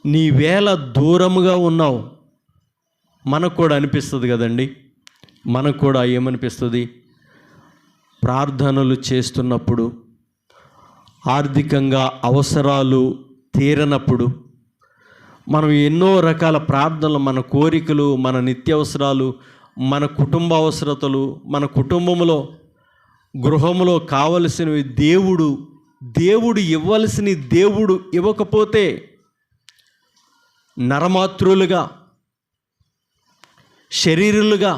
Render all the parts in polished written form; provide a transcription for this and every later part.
నీవేళ దూరముగా ఉన్నావు. మనకు కూడా అనిపిస్తుంది కదండి. మనకు కూడా ఏమనిపిస్తుంది? ప్రార్థనలు చేస్తున్నప్పుడు, ఆర్థికంగా అవసరాలు తీరనప్పుడు, మనం ఎన్నో రకాల ప్రార్థనలు, మన కోరికలు, మన నిత్యావసరాలు, మన కుటుంబ అవసరతలు, మన కుటుంబంలో గృహంలో కావలసినవి దేవుడు ఇవ్వాల్సిన దేవుడు ఇవ్వకపోతే నరమాతృలుగా, శరీరులుగా,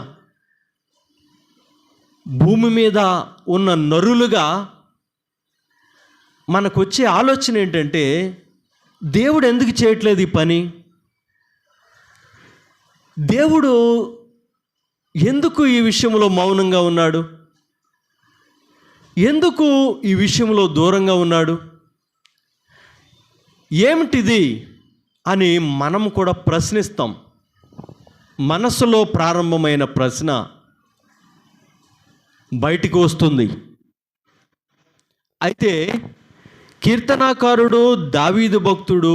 భూమి మీద ఉన్న నరులుగా మనకు వచ్చే ఆలోచన ఏంటంటే, దేవుడు ఎందుకు చేయట్లేదు ఈ పని? దేవుడు ఎందుకు ఈ విషయంలో మౌనంగా ఉన్నాడు? ఎందుకు ఈ విషయంలో దూరంగా ఉన్నాడు? ఏమిటిది అని మనం కూడా ప్రశ్నిస్తాం. మనసులో ప్రారంభమైన ప్రశ్న బయటికి వస్తుంది. అయితే కీర్తనాకారుడు దావీదు భక్తుడు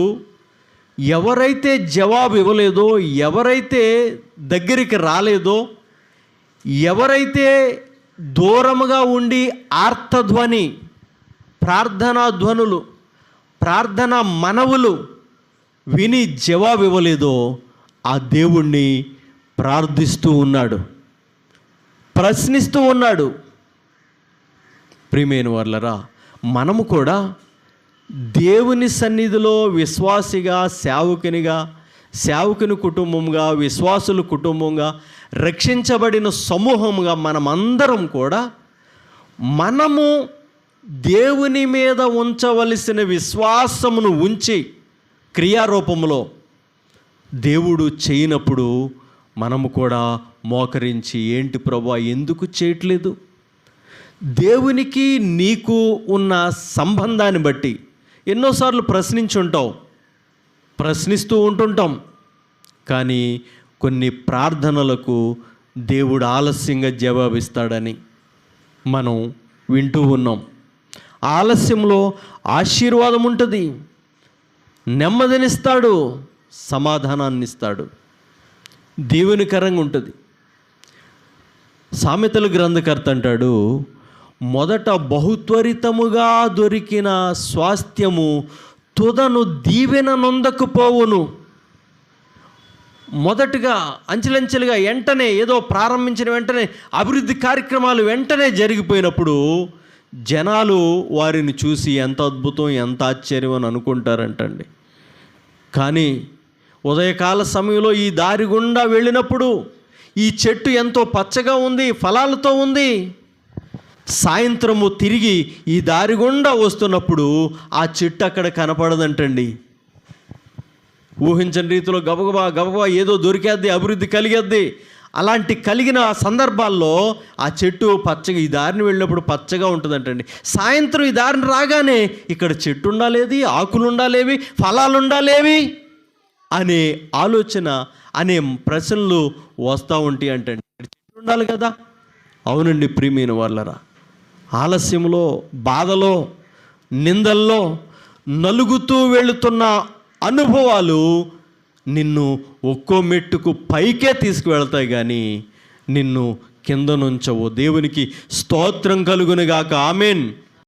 ఎవరైతే జవాబు ఇవ్వలేదో, ఎవరైతే దగ్గరికి రాలేదో, ఎవరైతే దూరముగా ఉండి ఆర్తధ్వని, ప్రార్థనా ధ్వనులు, ప్రార్థనా మనవులు విని జవాబు ఇవ్వలేదో ఆ దేవుణ్ణి ప్రార్థిస్తూ ఉన్నాడు, ప్రశ్నిస్తూ ఉన్నాడు. ప్రియమైన వాళ్ళరా, మనము కూడా దేవుని సన్నిధిలో విశ్వాసిగా, సేవకుని కుటుంబంగా, విశ్వాసుల కుటుంబంగా, రక్షించబడిన సమూహంగా మనమందరం కూడా మనము దేవుని మీద ఉంచవలసిన విశ్వాసమును ఉంచి క్రియారూపంలో దేవుడు చేయనప్పుడు మనము కూడా మోకరించి, ఏంటి ప్రభువా ఎందుకు చేయట్లేదు? దేవునికి నీకు ఉన్న సంబంధాన్ని బట్టి ఎన్నోసార్లు ప్రశ్నిస్తూ ఉంటుంటాం. కానీ కొన్ని ప్రార్థనలకు దేవుడు ఆలస్యంగా జవాబిస్తాడని మనం వింటూ ఉన్నాం. ఆలస్యంలో ఆశీర్వాదం ఉంటుంది, నెమ్మదినిస్తాడు, సమాధానాన్ని ఇస్తాడు, దీవెనకరంగా ఉంటుంది. సామెతల గ్రంథకర్త అంటాడు, మొదట బహుత్వరితముగా దొరికిన స్వాస్థ్యము తుదను దీవెన నొందకపోవును. మొదటగా అంచెలంచెలుగా వెంటనే ఏదో ప్రారంభించిన వెంటనే అభివృద్ధి కార్యక్రమాలు వెంటనే జరిగిపోయినప్పుడు జనాలు వారిని చూసి ఎంత అద్భుతం, ఎంత ఆశ్చర్యం అని అనుకుంటారంటండి. కానీ ఉదయకాల సమయంలో ఈ దారి గుండా వెళ్ళినప్పుడు ఈ చెట్టు ఎంతో పచ్చగా ఉంది, ఫలాలతో ఉంది. సాయంత్రము తిరిగి ఈ దారి గుండా వస్తున్నప్పుడు ఆ చెట్టు అక్కడ కనపడదంటండి. ఊహించని రీతిలో గబగబా ఏదో దొరికేద్ది, అభివృద్ధి కలిగేద్ది. అలాంటి కలిగిన సందర్భాల్లో ఆ చెట్టు పచ్చగా, ఈ దారిని వెళ్ళినప్పుడు పచ్చగా ఉంటుందంటండి. సాయంత్రం ఈ దారిని రాగానే ఇక్కడ చెట్టు ఉండాలేది, ఆకులు ఉండాలేవి, ఫలాలు ఉండాలేవి అనే ఆలోచన, అనే ప్రశ్నలు వస్తూ ఉంటాయి అంటండి. చెట్టు ఉండాలి కదా. అవునండి ప్రియమైన వాళ్ళరా, ఆలస్యంలో, బాధలో, నిందల్లో నలుగుతూ వెళుతున్న అనుభవాలు నిన్ను ఒక్కో మెట్టుకు పైకే తీసుకువెళ్తాయి, కానీ నిన్ను కింద నుంచవు. దేవునికి స్తోత్రం కలుగునుగాక. ఆమేన్.